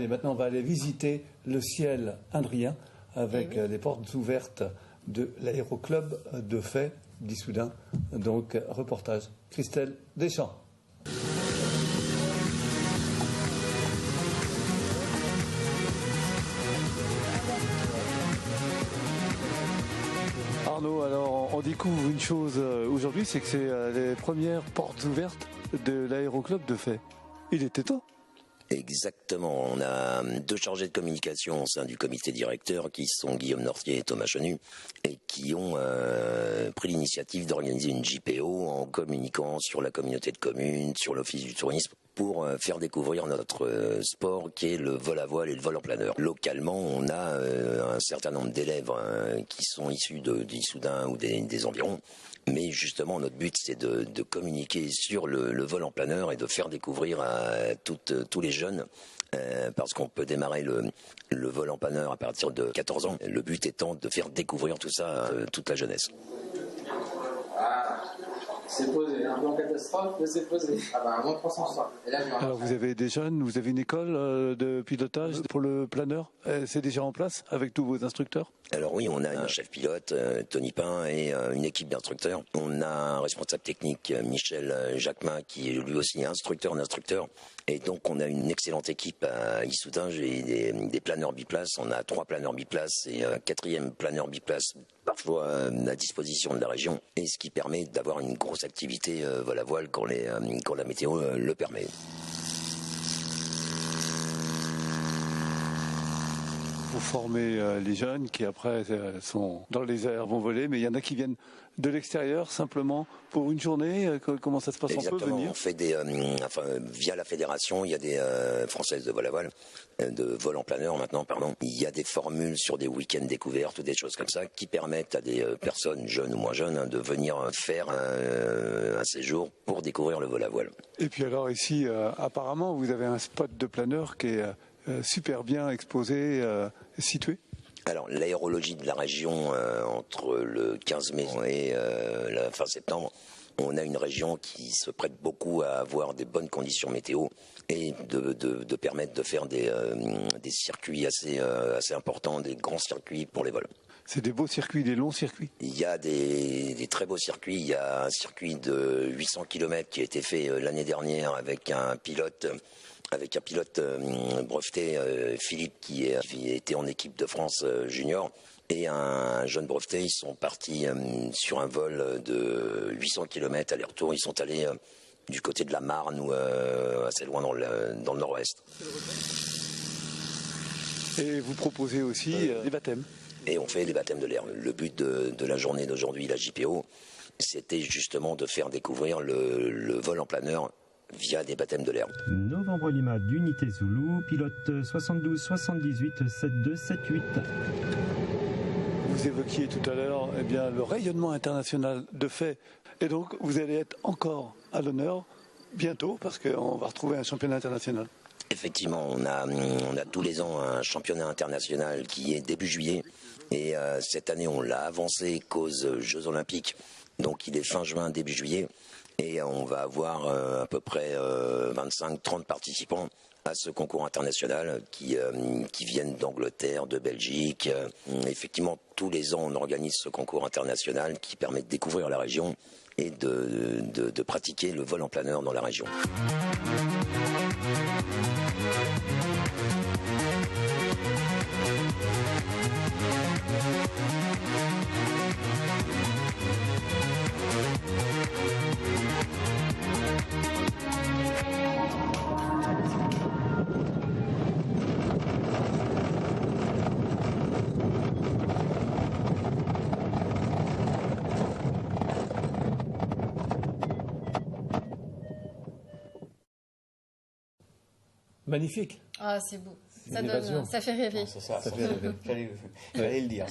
Et maintenant, on va aller visiter le ciel indrien avec les portes ouvertes de l'aéroclub de Fay d'Issoudun. Donc, reportage Christelle Deschamps. Arnaud, alors on découvre une chose aujourd'hui, c'est que c'est les premières portes ouvertes de l'aéroclub de Fay. Il était temps. Exactement, on a deux chargés de communication au sein du comité directeur qui sont Guillaume Nortier et Thomas Chenu et qui ont pris l'initiative d'organiser une JPO en communiquant sur la communauté de communes, sur l'office du tourisme pour faire découvrir notre sport qui est le vol à voile et le vol en planeur. Localement, on a un certain nombre d'élèves qui sont issus d'Issoudun ou des environs. Mais justement, notre but, c'est de communiquer sur le vol en planeur et de faire découvrir à tous les jeunes, parce qu'on peut démarrer le vol en planeur à partir de 14 ans. Le but étant de faire découvrir tout ça à toute la jeunesse. C'est posé, un peu en catastrophe, mais c'est posé. Ah bah, moins 300. Et là, alors vous avez des jeunes, vous avez une école de pilotage pour le planeur. C'est déjà en place avec tous vos instructeurs? Alors oui, on a un chef pilote, Tony Pain, et une équipe d'instructeurs. On a un responsable technique, Michel Jacquemin, qui est lui aussi instructeur d'instructeurs. Et donc on a une excellente équipe à Issoudun. J'ai des planeurs biplaces. On a 3 planeurs biplaces et un 4e planeur biplace, parfois à disposition de la région. Et ce qui permet d'avoir une grosse activité vol à voile quand la météo le permet. Vous formez les jeunes qui après sont dans les airs, vont voler, mais il y en a qui viennent de l'extérieur simplement pour une journée. Comment ça se passe? Exactement, on peut venir? on fait via la fédération, il y a des françaises de vol à voile, de vol en planeur maintenant, pardon. Il y a des formules sur des week-ends découvertes ou des choses comme ça qui permettent à des personnes jeunes ou moins jeunes de venir faire un séjour pour découvrir le vol à voile. Et puis alors ici, apparemment, vous avez un spot de planeur qui est super bien exposé, situé. Alors l'aérologie de la région, entre le 15 mai et la fin septembre, on a une région qui se prête beaucoup à avoir des bonnes conditions météo et de permettre de faire des circuits assez importants, des grands circuits pour les vols. C'est des beaux circuits, des longs circuits? Il y a des très beaux circuits. Il y a un circuit de 800 km qui a été fait l'année dernière avec un pilote breveté, Philippe, qui était en équipe de France junior, et un jeune breveté. Ils sont partis sur un vol de 800 km aller-retour. Ils sont allés du côté de la Marne ou assez loin dans le nord-ouest. Et vous proposez aussi des baptêmes? Et on fait des baptêmes de l'air. Le but de la journée d'aujourd'hui, la JPO, c'était justement de faire découvrir le vol en planeur via des baptêmes de l'air. Novembre Lima d'unité Zulu, pilote 72 78 72 78. Vous évoquiez tout à l'heure le rayonnement international de Fay. Et donc vous allez être encore à l'honneur bientôt parce qu'on va retrouver un championnat international. Effectivement, on a tous les ans un championnat international qui est début juillet. Et cette année, on l'a avancé cause Jeux Olympiques. Donc il est fin juin, début juillet. Et on va avoir à peu près 25-30 participants à ce concours international qui viennent d'Angleterre, de Belgique. Effectivement, tous les ans, on organise ce concours international qui permet de découvrir la région et de pratiquer le vol en planeur dans la région. Magnifique. Ah, c'est beau. Ça fait rêver. Ça fait rêver. J'allais le dire.